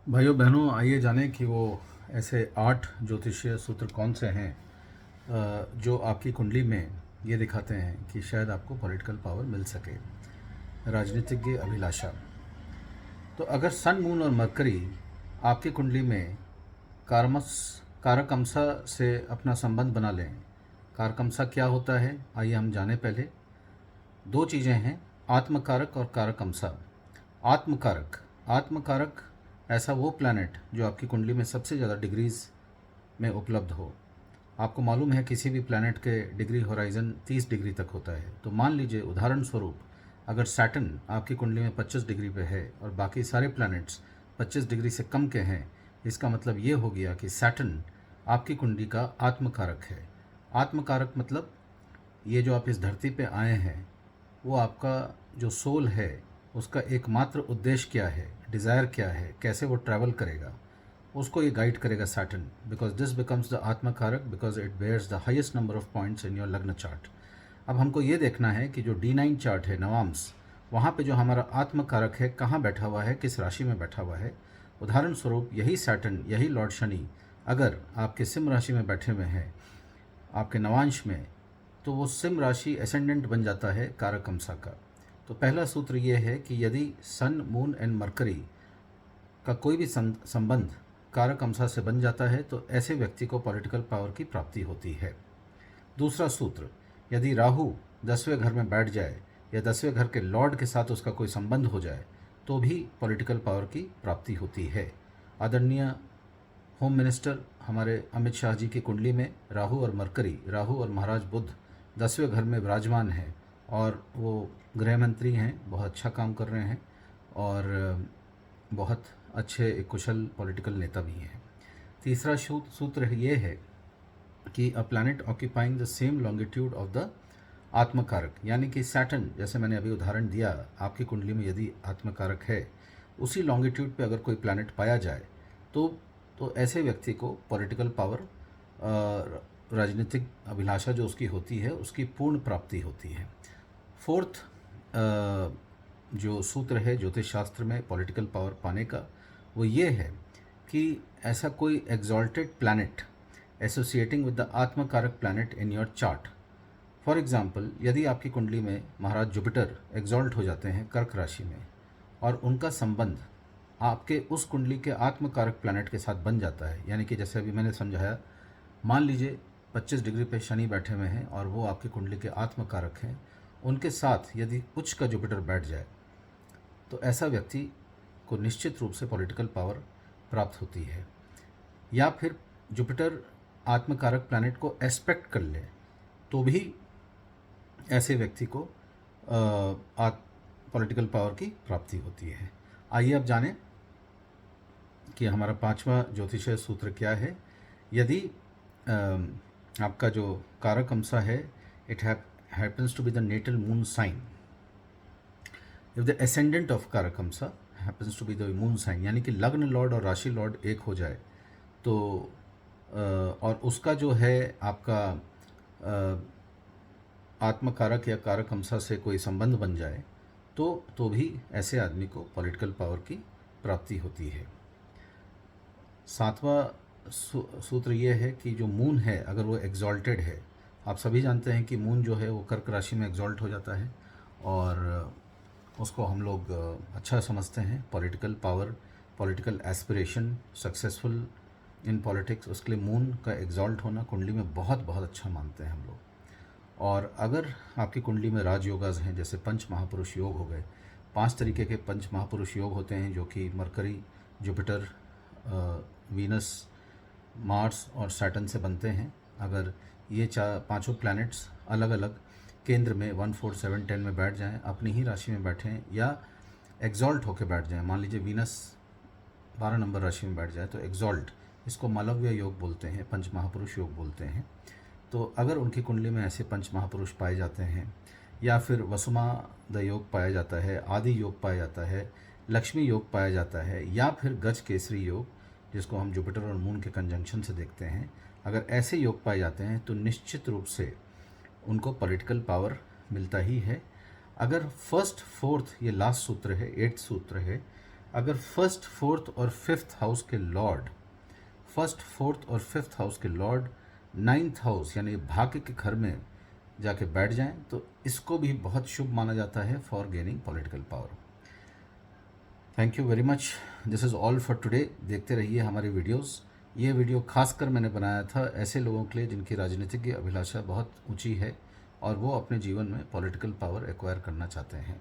भाइयों बहनों, आइए जानें कि वो ऐसे 8 ज्योतिषीय सूत्र कौन से हैं जो आपकी कुंडली में ये दिखाते हैं कि शायद आपको पॉलिटिकल पावर मिल सके। राजनीतिज्ञ अभिलाषा। तो अगर सन, मून और मरकरी आपकी कुंडली में कारमस कारकमसा से अपना संबंध बना लें। कारकमसा क्या होता है, आइए हम जानें। पहले दो चीज़ें हैं, आत्मकारक और कारकमसा। आत्मकारक आत्मकारक ऐसा वो प्लैनेट जो आपकी कुंडली में सबसे ज़्यादा डिग्रीज़ में उपलब्ध हो। आपको मालूम है किसी भी प्लैनेट के डिग्री होराइज़न 30 डिग्री तक होता है। तो मान लीजिए उदाहरण स्वरूप, अगर सैटर्न आपकी कुंडली में 25 डिग्री पे है और बाकी सारे प्लैनेट्स 25 डिग्री से कम के हैं, इसका मतलब ये हो गया कि सैटर्न आपकी कुंडली का आत्मकारक है। आत्मकारक मतलब ये जो आप इस धरती पे आए हैं, वो आपका जो सोल है उसका एकमात्र उद्देश्य क्या है, डिज़ायर क्या है, कैसे वो ट्रैवल करेगा, उसको ये गाइड करेगा Saturn. Because this becomes the atmakaraka because it bears the highest number of points in your lagna chart. अब हमको ये देखना है कि जो D9 चार्ट है, नवांश, वहाँ पे जो हमारा आत्मकारक है कहाँ बैठा हुआ है, किस राशि में बैठा हुआ है। उदाहरण स्वरूप यही सैटर्न, यही लॉर्ड शनि अगर आपके सिंह राशि में बैठे हुए हैं, आपके नवांश में, तो वो सिंह राशि एसेंडेंट बन जाता है कारकमसा का। तो पहला सूत्र ये है कि यदि सन, मून एंड मरकरी का कोई भी संबंध कारकमसा से बन जाता है तो ऐसे व्यक्ति को पॉलिटिकल पावर की प्राप्ति होती है। दूसरा सूत्र, यदि राहु 10वें घर में बैठ जाए या 10वें घर के लॉर्ड के साथ उसका कोई संबंध हो जाए तो भी पॉलिटिकल पावर की प्राप्ति होती है। आदरणीय होम मिनिस्टर हमारे अमित शाह जी की कुंडली में राहु और मरकरी, राहु और महाराज बुध 10वें घर में विराजमान हैं और वो गृह मंत्री हैं, बहुत अच्छा काम कर रहे हैं और बहुत अच्छे एक कुशल पॉलिटिकल नेता भी हैं। तीसरा सूत्र ये है कि a planet occupying the same longitude of the atmakaraka, यानी कि सैटर्न, जैसे मैंने अभी उदाहरण दिया, आपकी कुंडली में यदि आत्मकारक है उसी लॉन्गिट्यूड पे अगर कोई प्लैनेट पाया जाए तो ऐसे व्यक्ति को पॉलिटिकल पावर, राजनीतिक अभिलाषा जो उसकी होती है उसकी पूर्ण प्राप्ति होती है। फोर्थ जो सूत्र है ज्योतिष शास्त्र में पॉलिटिकल पावर पाने का, वो ये है कि ऐसा कोई exalted planet associating with the atmakaraka planet in your chart. For example, यदि आपकी कुंडली में महाराज जुपिटर एग्जॉल्ट हो जाते हैं कर्क राशि में और उनका संबंध आपके उस कुंडली के आत्मकारक प्लैनेट के साथ बन जाता है, यानी कि जैसे अभी मैंने समझाया, मान लीजिए 25 डिग्री पे शनि बैठे हुए हैं और वो आपकी कुंडली के आत्मकारक हैं, उनके साथ यदि उच्च का जुपिटर बैठ जाए तो ऐसा व्यक्ति को निश्चित रूप से पॉलिटिकल पावर प्राप्त होती है। या फिर जुपिटर आत्मकारक प्लैनेट को एस्पेक्ट कर ले तो भी ऐसे व्यक्ति को पॉलिटिकल पावर की प्राप्ति होती है। आइए अब जानें कि हमारा पांचवा ज्योतिषीय सूत्र क्या है। यदि आपका जो कारकमसा है, it happens to be the natal moon sign. If the ascendant of कारकमसा happens to be the moon sign, यानी कि लग्न लॉर्ड और राशि लॉर्ड एक हो जाए तो और उसका जो है आपका आत्मकारक या कारकमसा से कोई संबंध बन जाए तो भी ऐसे आदमी को पॉलिटिकल पावर की प्राप्ति होती है। सातवां सूत्र ये है कि जो मून है अगर वो एग्जॉल्टेड है, आप सभी जानते हैं कि मून जो है वो कर्क राशि में एग्जॉल्ट हो जाता है और उसको हम लोग अच्छा समझते हैं। Political power, political aspiration, successful in politics, उसके लिए मून का एग्जॉल्ट होना कुंडली में बहुत बहुत अच्छा मानते हैं हम लोग। और अगर आपकी कुंडली में राजयोगाज हैं, जैसे पंच महापुरुष योग हो गए, 5 तरीके के पंच महापुरुष योग होते हैं जो कि मरकरी, जुपिटर, वीनस, मार्स और सैटर्न से बनते हैं। अगर ये पांचों प्लैनेट्स अलग अलग केंद्र में 1, 4, 7, 10 में बैठ जाएं, अपनी ही राशि में बैठें या एग्जॉल्ट होकर बैठ जाएं, मान लीजिए वीनस 12 नंबर राशि में बैठ जाए तो एग्जॉल्ट, इसको मालव्य योग बोलते हैं, पंच महापुरुष योग बोलते हैं। तो अगर उनकी कुंडली में ऐसे पंच महापुरुष पाए जाते हैं या फिर वसुमाद योग पाया जाता है, आदि योग पाया जाता है, लक्ष्मी योग पाया जाता है, या फिर गज केसरी योग जिसको हम जुपिटर और मून के कंजंक्शन से देखते हैं, अगर ऐसे योग पाए जाते हैं तो निश्चित रूप से उनको पॉलिटिकल पावर मिलता ही है। अगर फर्स्ट, फोर्थ, ये लास्ट सूत्र है, 8th सूत्र है, अगर फर्स्ट फोर्थ और फिफ्थ हाउस के लॉर्ड, फर्स्ट फोर्थ और फिफ्थ हाउस के लॉर्ड नाइन्थ हाउस यानी भाग्य के घर में जाके बैठ जाएं तो इसको भी बहुत शुभ माना जाता है for gaining political power. Thank you very much, this is all for today. देखते रहिए हमारी वीडियोस। ये वीडियो खासकर मैंने बनाया था ऐसे लोगों के लिए जिनकी राजनीतिक की अभिलाषा बहुत ऊंची है और वो अपने जीवन में पॉलिटिकल पावर एक्वायर करना चाहते हैं।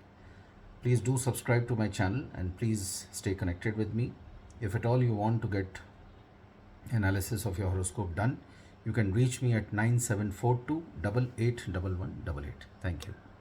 Please do subscribe to my channel and please stay connected with me. If at all you want to get analysis of your horoscope done, you can reach me at 9742 881188. Thank you.